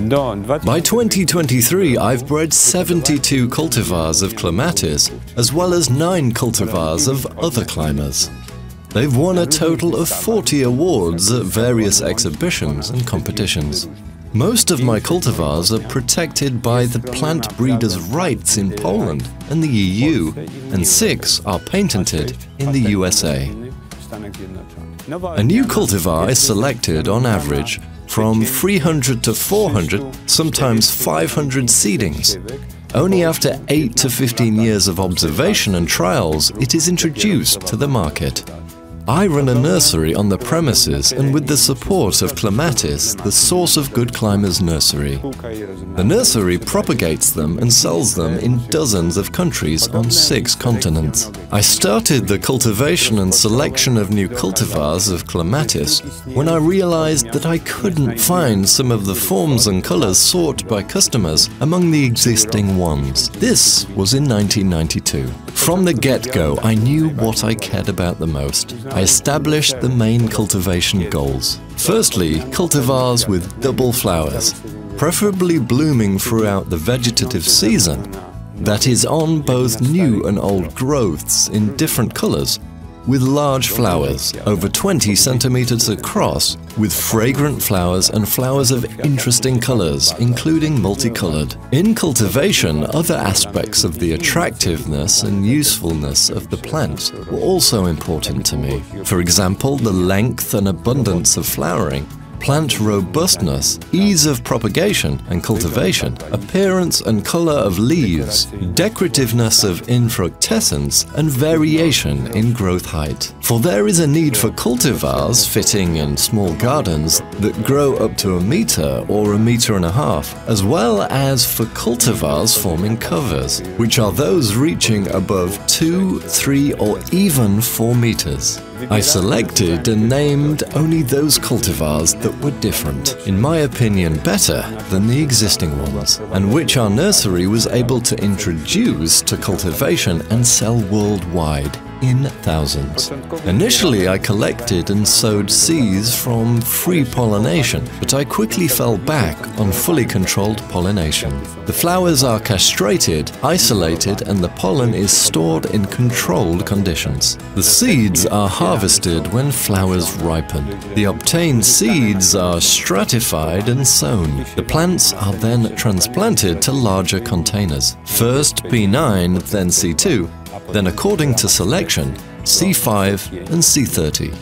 By 2023, I've bred 72 cultivars of Clematis, as well as 9 cultivars of other climbers. They've won a total of 40 awards at various exhibitions and competitions. Most of my cultivars are protected by the plant breeders' rights in Poland and the EU, and 6 are patented in the USA. A new cultivar is selected on average from 300 to 400, sometimes 500 seedlings. Only after 8 to 15 years of observation and trials, it is introduced to the market. I run a nursery on the premises and with the support of Clematis, the source of good climbers nursery. The nursery propagates them and sells them in dozens of countries on 6 continents. I started the cultivation and selection of new cultivars of Clematis when I realized that I couldn't find some of the forms and colors sought by customers among the existing ones. This was in 1992. From the get-go, I knew what I cared about the most. I established the main cultivation goals. Firstly, cultivars with double flowers, preferably blooming throughout the vegetative season. That is on both new and old growths in different colors, with large flowers, over 20 centimeters across, with fragrant flowers and flowers of interesting colors, including multicolored. In cultivation, other aspects of the attractiveness and usefulness of the plant were also important to me. For example, the length and abundance of flowering, plant robustness, ease of propagation and cultivation, appearance and color of leaves, decorativeness of infructescence, and variation in growth height. For there is a need for cultivars fitting in small gardens that grow up to 1 meter or 1.5 meters, as well as for cultivars forming covers, which are those reaching above 2, 3, or even 4 meters. I selected and named only those cultivars that were different, in my opinion better than the existing ones, and which our nursery was able to introduce to cultivation and sell worldwide in thousands. Initially, I collected and sowed seeds from free pollination, but I quickly fell back on fully controlled pollination. The flowers are castrated, isolated, and the pollen is stored in controlled conditions. The seeds are harvested when flowers ripen. The obtained seeds are stratified and sown. The plants are then transplanted to larger containers. First B9, then C2, then according to selection, C5 and C30.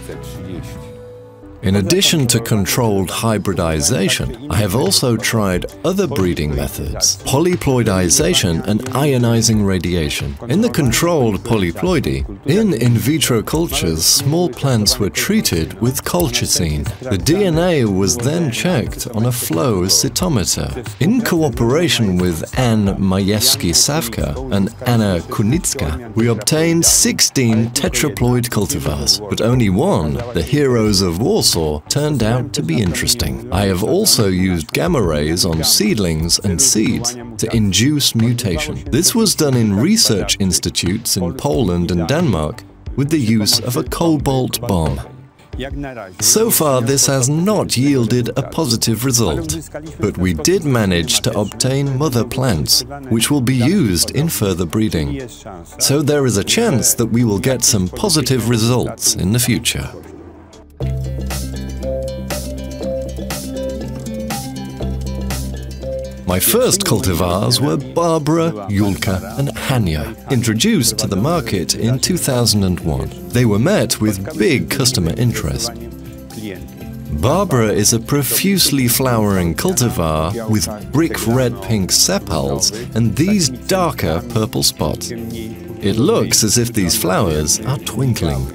In addition to controlled hybridization, I have also tried other breeding methods, polyploidization and ionizing radiation. In the controlled polyploidy, in vitro cultures, small plants were treated with colchicine. The DNA was then checked on a flow cytometer. In cooperation with Ann Majewski-Sawka and Anna Kunicka, we obtained 16 tetraploid cultivars, but only one, the Heroes of Warsaw, turned out to be interesting. I have also used gamma rays on seedlings and seeds to induce mutation. This was done in research institutes in Poland and Denmark with the use of a cobalt bomb. So far, this has not yielded a positive result, but we did manage to obtain mother plants, which will be used in further breeding. So there is a chance that we will get some positive results in the future. My first cultivars were Barbara, Julka and Hania, introduced to the market in 2001. They were met with big customer interest. Barbara is a profusely flowering cultivar with brick red-pink sepals and these darker purple spots. It looks as if these flowers are twinkling.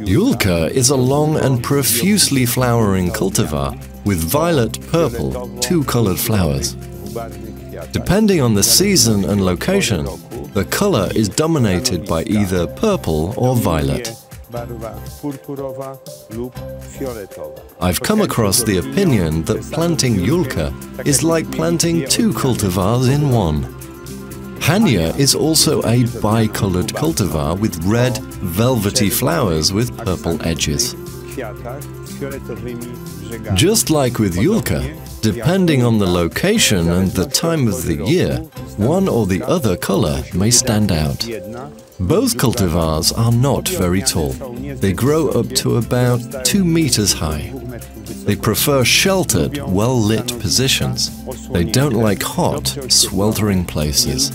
Julka is a long and profusely flowering cultivar with violet-purple, two-colored flowers. Depending on the season and location, the color is dominated by either purple or violet. I've come across the opinion that planting Julka is like planting 2 cultivars in one. Hania is also a bicolored cultivar with red, velvety flowers with purple edges. Just like with Julka, depending on the location and the time of the year, one or the other color may stand out. Both cultivars are not very tall. They grow up to about 2 meters high. They prefer sheltered, well-lit positions. They don't like hot, sweltering places.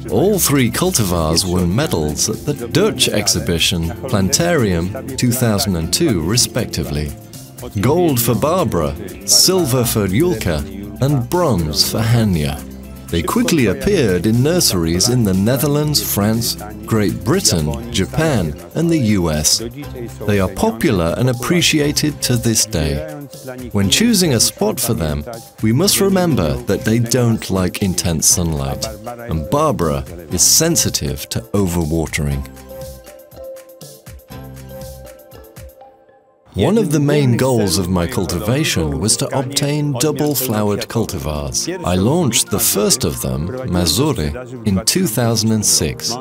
All 3 cultivars won medals at the Dutch exhibition Plantarium 2002 respectively. Gold for Barbara, silver for Julka, and bronze for Hanya. They quickly appeared in nurseries in the Netherlands, France, Great Britain, Japan, and the US. They are popular and appreciated to this day. When choosing a spot for them, we must remember that they don't like intense sunlight, and Barbara is sensitive to overwatering. One of the main goals of my cultivation was to obtain double-flowered cultivars. I launched the first of them, Mazuri, in 2006.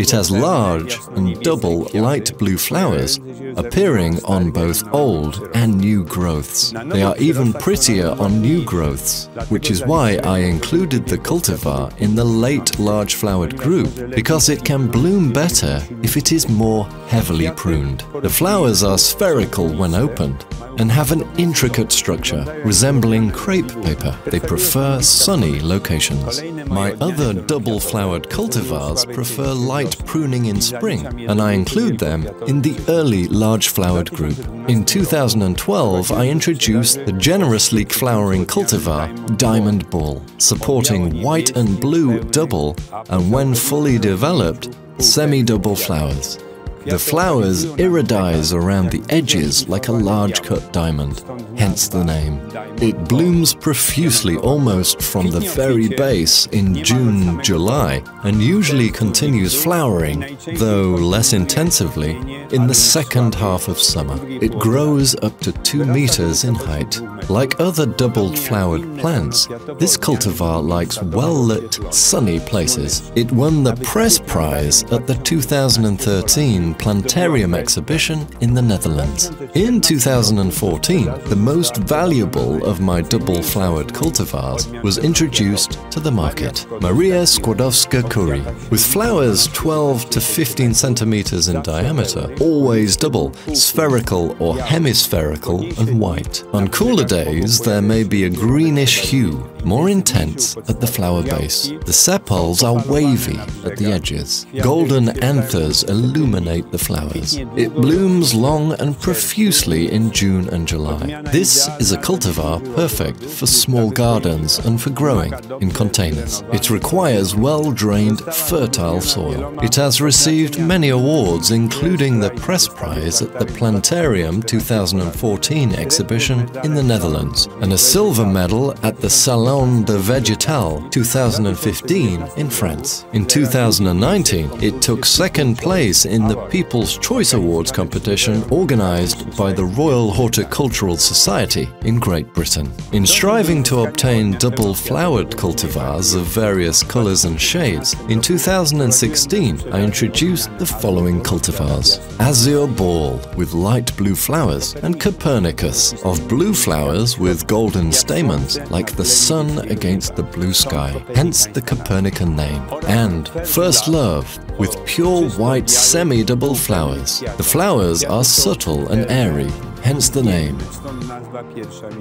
It has large and double light blue flowers, appearing on both old and new growths. They are even prettier on new growths, which is why I included the cultivar in the late large-flowered group, because it can bloom better if it is more heavily pruned. The flowers are spherical when opened and have an intricate structure resembling crepe paper. They prefer sunny locations. My other double-flowered cultivars prefer light pruning in spring, and I include them in the early large-flowered group. In 2012, I introduced the generously flowering cultivar Diamond Ball, supporting white and blue double, and when fully developed, semi-double flowers. The flowers iridise around the edges like a large cut diamond, hence the name. It blooms profusely almost from the very base in June-July and usually continues flowering, though less intensively, in the second half of summer. It grows up to 2 meters in height. Like other double-flowered plants, this cultivar likes well-lit, sunny places. It won the Press Prize at the 2013 Plantarium exhibition in the Netherlands. In 2014, the most valuable of my double-flowered cultivars was introduced to the market, Maria Skłodowska-Curie. With flowers 12 to 15 centimeters in diameter, always double, spherical or hemispherical, and white. On cooler days, there may be a greenish hue, more intense at the flower base. The sepals are wavy at the edges. Golden anthers illuminate the flowers. It blooms long and profusely in June and July. This is a cultivar perfect for small gardens and for growing in containers. It requires well-drained, fertile soil. It has received many awards, including the Press Prize at the Plantarium 2014 exhibition in the Netherlands and a silver medal at the Salon de Végétal 2015 in France. In 2019, it took second place in the People's Choice Awards competition organised by the Royal Horticultural Society in Great Britain. In striving to obtain double-flowered cultivars of various colours and shades, in 2016 I introduced the following cultivars: Azure Ball with light blue flowers, and Copernicus of blue flowers with golden stamens like the sun against the blue sky, hence the Copernican name, and First Love with pure white semi-double flowers. The flowers are subtle and airy, hence the name.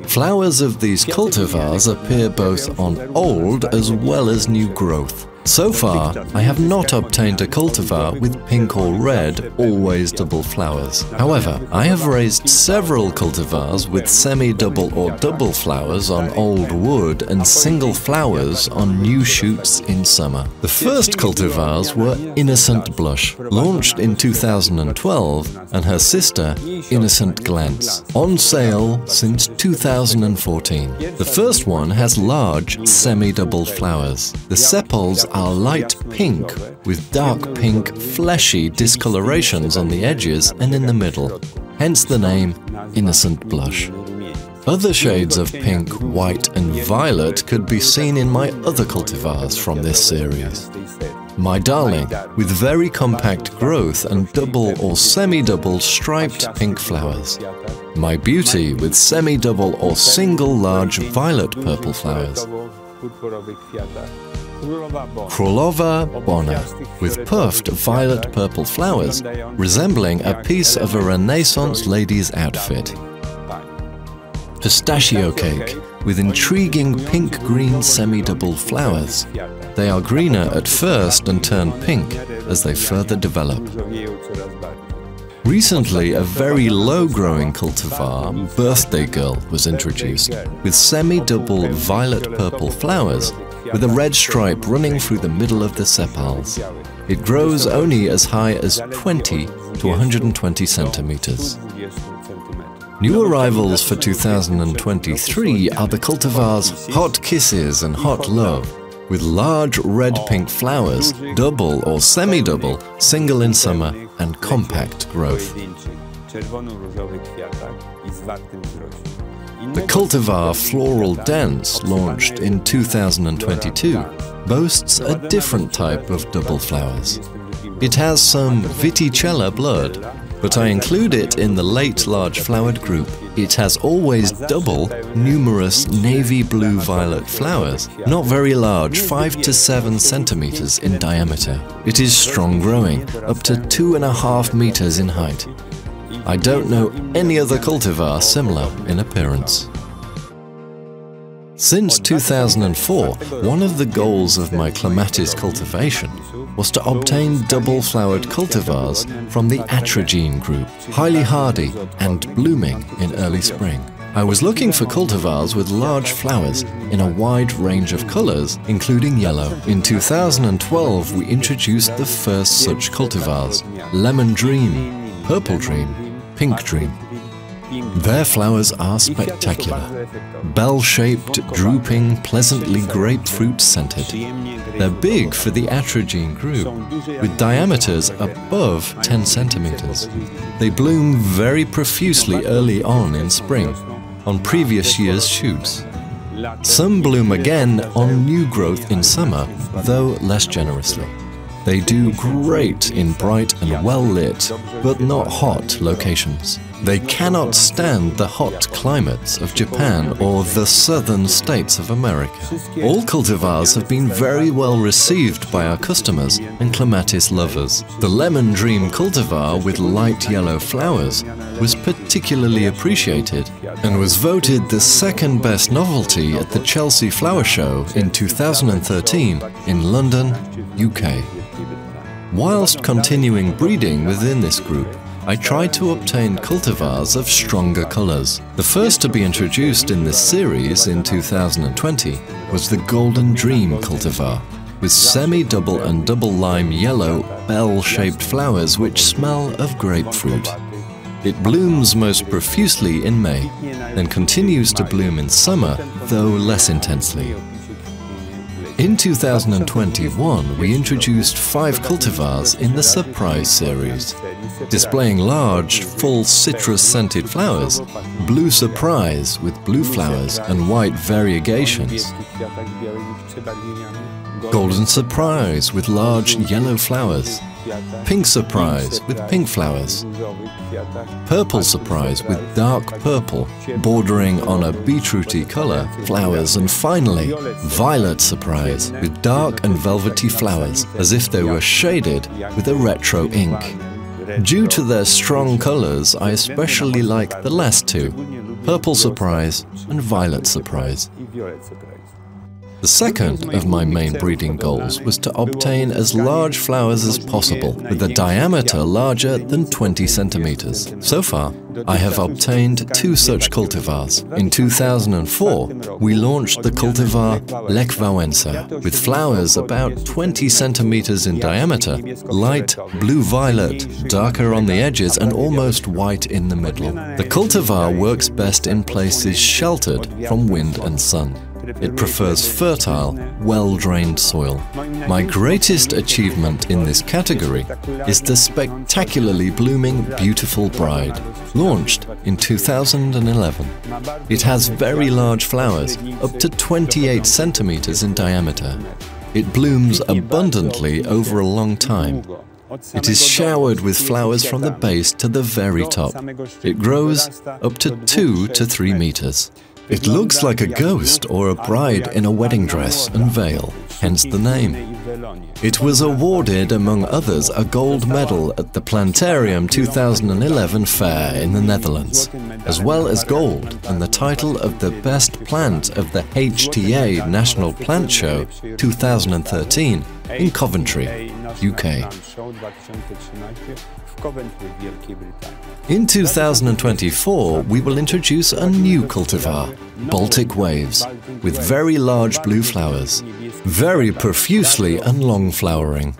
Flowers of these cultivars appear both on old as well as new growth. So far, I have not obtained a cultivar with pink or red, always double flowers. However, I have raised several cultivars with semi-double or double flowers on old wood and single flowers on new shoots in summer. The first cultivars were Innocent Blush, launched in 2012, and her sister, Innocent Glance, on sale since 2014. The first one has large, semi-double flowers. The sepals are light pink with dark pink, fleshy discolorations on the edges and in the middle, hence the name Innocent Blush. Other shades of pink, white and violet could be seen in my other cultivars from this series. My darling, with very compact growth and double or semi-double striped pink flowers. My beauty, with semi-double or single large violet-purple flowers. Królowa Bona, with puffed violet-purple flowers, resembling a piece of a Renaissance lady's outfit. Pistachio cake, with intriguing pink-green semi-double flowers. They are greener at first and turn pink as they further develop. Recently, a very low-growing cultivar, Birthday Girl, was introduced, with semi-double violet-purple flowers, with a red stripe running through the middle of the sepals. It grows only as high as 20 to 120 centimeters. New arrivals for 2023 are the cultivars Hot Kisses and Hot Love, with large red-pink flowers, double or semi-double, single in summer, and compact growth. The cultivar Floral Dance, launched in 2022, boasts a different type of double flowers. It has some Viticella blood, but I include it in the late large-flowered group. It has always double, numerous navy blue-violet flowers, not very large, 5 to 7 centimeters in diameter. It is strong-growing, up to 2.5 meters in height. I don't know any other cultivar similar in appearance. Since 2004, one of the goals of my Clematis cultivation was to obtain double-flowered cultivars from the Atragene group, highly hardy and blooming in early spring. I was looking for cultivars with large flowers in a wide range of colors, including yellow. In 2012, we introduced the first such cultivars: Lemon Dream, Purple Dream, Pink Dream. Their flowers are spectacular. Bell-shaped, drooping, pleasantly grapefruit-scented. They're big for the Atragene group, with diameters above 10 centimeters. They bloom very profusely early on in spring, on previous year's shoots. Some bloom again on new growth in summer, though less generously. They do great in bright and well-lit, but not hot locations. They cannot stand the hot climates of Japan or the southern states of America. All cultivars have been very well received by our customers and Clematis lovers. The Lemon Dream cultivar with light yellow flowers was particularly appreciated and was voted the second best novelty at the Chelsea Flower Show in 2013 in London, UK. Whilst continuing breeding within this group, I tried to obtain cultivars of stronger colors. The first to be introduced in this series in 2020 was the Golden Dream cultivar, with semi-double and double lime yellow bell-shaped flowers which smell of grapefruit. It blooms most profusely in May, then continues to bloom in summer, though less intensely. In 2021, we introduced 5 cultivars in the Surprise series, displaying large, full citrus-scented flowers, Blue Surprise with blue flowers and white variegations, Golden Surprise with large yellow flowers, Pink Surprise with pink flowers, Purple Surprise with dark purple, bordering on a beetrooty color, flowers, and finally, Violet Surprise with dark and velvety flowers, as if they were shaded with a retro ink. Due to their strong colors, I especially like the last two, Purple Surprise and Violet Surprise. The second of my main breeding goals was to obtain as large flowers as possible, with a diameter larger than 20 centimeters. So far, I have obtained 2 such cultivars. In 2004, we launched the cultivar Lekwaensa, with flowers about 20 centimeters in diameter, light blue-violet, darker on the edges and almost white in the middle. The cultivar works best in places sheltered from wind and sun. It prefers fertile, well-drained soil. My greatest achievement in this category is the spectacularly blooming Beautiful Bride, launched in 2011. It has very large flowers, up to 28 centimeters in diameter. It blooms abundantly over a long time. It is showered with flowers from the base to the very top. It grows up to 2 to 3 meters. It looks like a ghost or a bride in a wedding dress and veil, hence the name. It was awarded, among others, a gold medal at the Plantarium 2011 fair in the Netherlands, as well as gold and the title of the best plant of the HTA National Plant Show 2013 in Coventry, UK. In 2024, we will introduce a new cultivar, Baltic Waves, with very large blue flowers, very profusely and long flowering.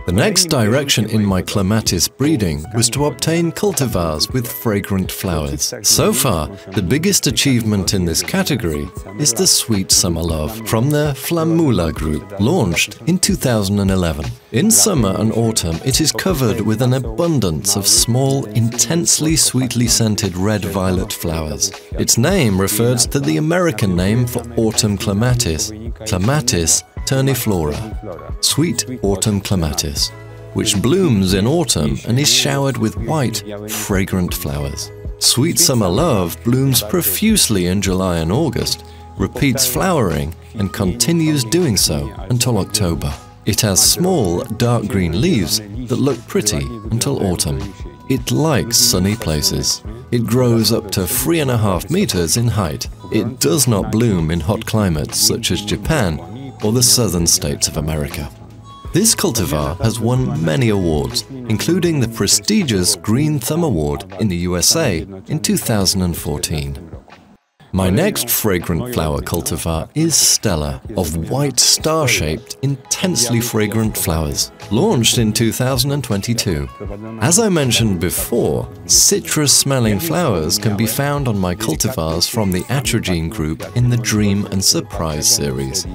The next direction in my Clematis breeding was to obtain cultivars with fragrant flowers. So far, the biggest achievement in this category is the Sweet Summer Love from the Flammula group, launched in 2011. In summer and autumn, it is covered with an abundance of small, intensely sweetly scented red-violet flowers. Its name refers to the American name for autumn clematis, Clematis turniflora, sweet autumn clematis, which blooms in autumn and is showered with white, fragrant flowers. Sweet Summer Love blooms profusely in July and August, repeats flowering, and continues doing so until October. It has small, dark green leaves that look pretty until autumn. It likes sunny places. It grows up to 3.5 meters in height. It does not bloom in hot climates such as Japan or the southern states of America. This cultivar has won many awards, including the prestigious Green Thumb Award in the USA in 2014. My next fragrant flower cultivar is Stella, of white star-shaped, intensely fragrant flowers, launched in 2022. As I mentioned before, citrus-smelling flowers can be found on my cultivars from the Atrogene group in the Dream and Surprise series.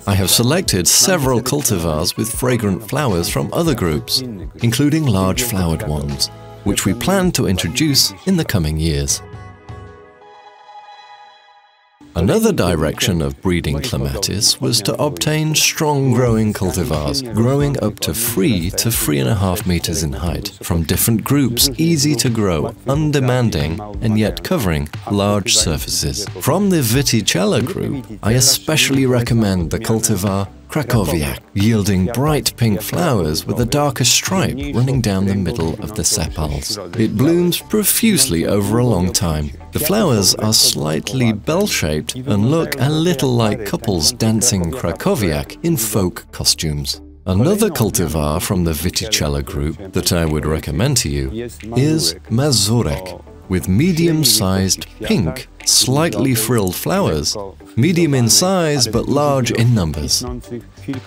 I have selected several cultivars with fragrant flowers from other groups, including large flowered ones, which we plan to introduce in the coming years. Another direction of breeding Clematis was to obtain strong-growing cultivars, growing up to 3 to 3.5 meters in height, from different groups, easy to grow, undemanding, and yet covering large surfaces. From the Viticella group, I especially recommend the cultivar Krakowiak, yielding bright pink flowers with a darker stripe running down the middle of the sepals. It blooms profusely over a long time. The flowers are slightly bell-shaped and look a little like couples dancing Krakowiak in folk costumes. Another cultivar from the Viticella group that I would recommend to you is Mazurek, with medium-sized pink, slightly frilled flowers, medium in size but large in numbers.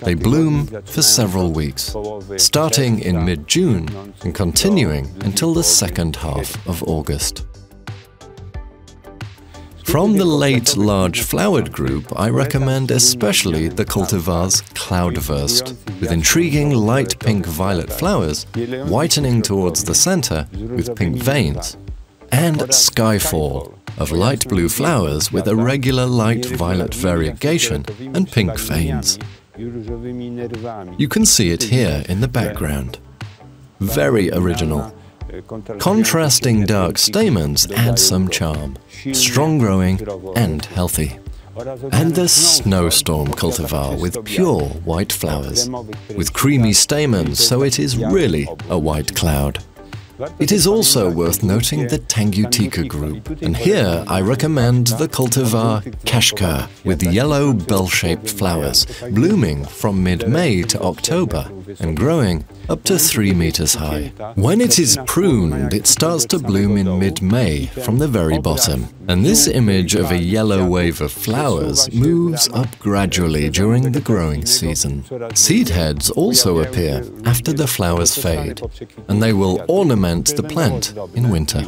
They bloom for several weeks, starting in mid-June and continuing until the second half of August. From the late large flowered group, I recommend especially the cultivars Cloudburst, with intriguing light pink violet flowers, whitening towards the center with pink veins, and Skyfall, of light blue flowers with a regular light violet variegation and pink veins. You can see it here in the background. Very original. Contrasting dark stamens add some charm, strong growing and healthy. And the Snowstorm cultivar with pure white flowers, with creamy stamens, so it is really a white cloud. It is also worth noting the Tangutica group, and here I recommend the cultivar Kashkar with yellow bell-shaped flowers, blooming from mid-May to October and growing up to 3 meters high. When it is pruned, it starts to bloom in mid-May from the very bottom, and this image of a yellow wave of flowers moves up gradually during the growing season. Seed heads also appear after the flowers fade, and they will ornament the plant in winter.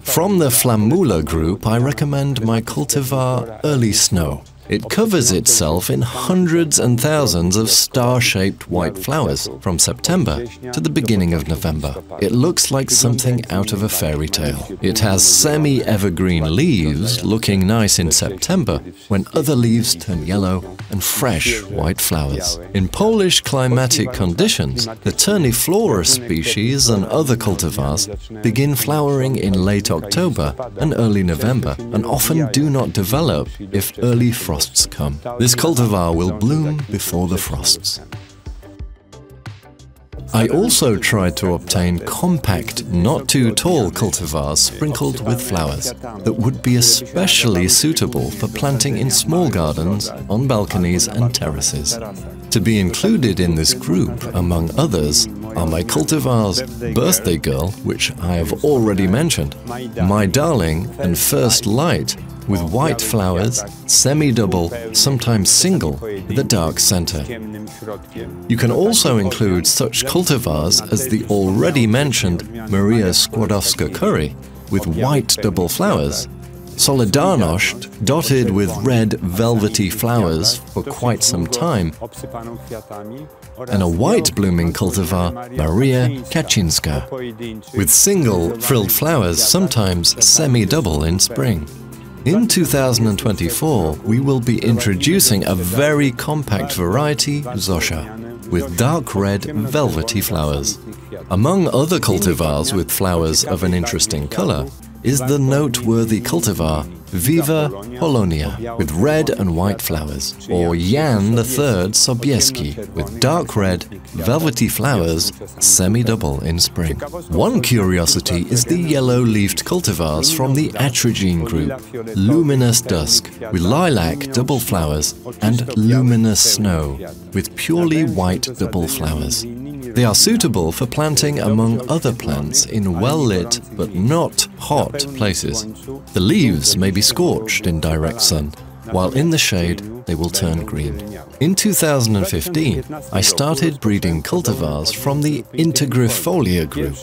From the Flammula group, I recommend my cultivar Early Snow. It covers itself in hundreds and thousands of star-shaped white flowers from September to the beginning of November. It looks like something out of a fairy tale. It has semi-evergreen leaves looking nice in September when other leaves turn yellow and fresh white flowers. In Polish climatic conditions, the turniflora species and other cultivars begin flowering in late October and early November and often do not develop if early frosts come. This cultivar will bloom before the frosts. I also tried to obtain compact, not too tall cultivars sprinkled with flowers that would be especially suitable for planting in small gardens, on balconies and terraces. To be included in this group, among others, are my cultivars Birthday Girl, which I have already mentioned, My Darling and First Light, with white flowers, semi-double, sometimes single, with a dark center. You can also include such cultivars as the already mentioned Maria Skłodowska curry, with white double flowers, Solidarność, dotted with red velvety flowers for quite some time, and a white blooming cultivar, Maria Kaczynska, with single frilled flowers, sometimes semi-double in spring. In 2024, we will be introducing a very compact variety, Zosia, with dark red velvety flowers. Among other cultivars with flowers of an interesting color is the noteworthy cultivar Viva Polonia, with red and white flowers, or Jan III Sobieski, with dark red, velvety flowers, semi-double in spring. One curiosity is the yellow-leafed cultivars from the Atrigine group, Luminous Dusk, with lilac double flowers, and Luminous Snow, with purely white double flowers. They are suitable for planting among other plants in well-lit but not hot places. The leaves may be scorched in direct sun, while in the shade they will turn green. In 2015, I started breeding cultivars from the Integrifolia group.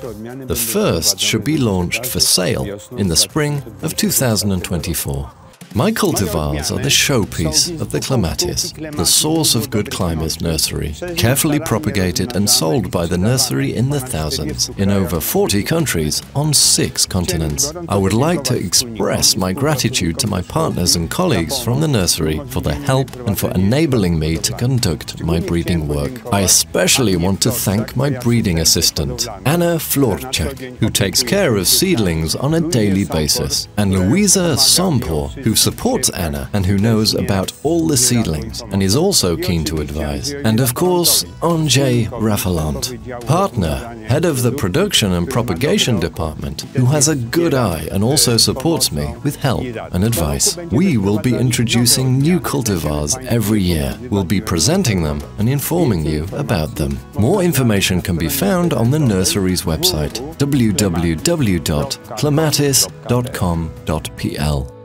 The first should be launched for sale in the spring of 2024. My cultivars are the showpiece of the Clematis, the source of good climbers nursery, carefully propagated and sold by the nursery in the thousands, in over 40 countries on 6 continents. I would like to express my gratitude to my partners and colleagues from the nursery for their help and for enabling me to conduct my breeding work. I especially want to thank my breeding assistant, Anna Florczak, who takes care of seedlings on a daily basis, and Louisa Sompor, who supports Anna and who knows about all the seedlings and is also keen to advise. And of course, Andrzej Rafalant, partner, head of the production and propagation department, who has a good eye and also supports me with help and advice. We will be introducing new cultivars every year. We'll be presenting them and informing you about them. More information can be found on the nursery's website, www.clematis.com.pl.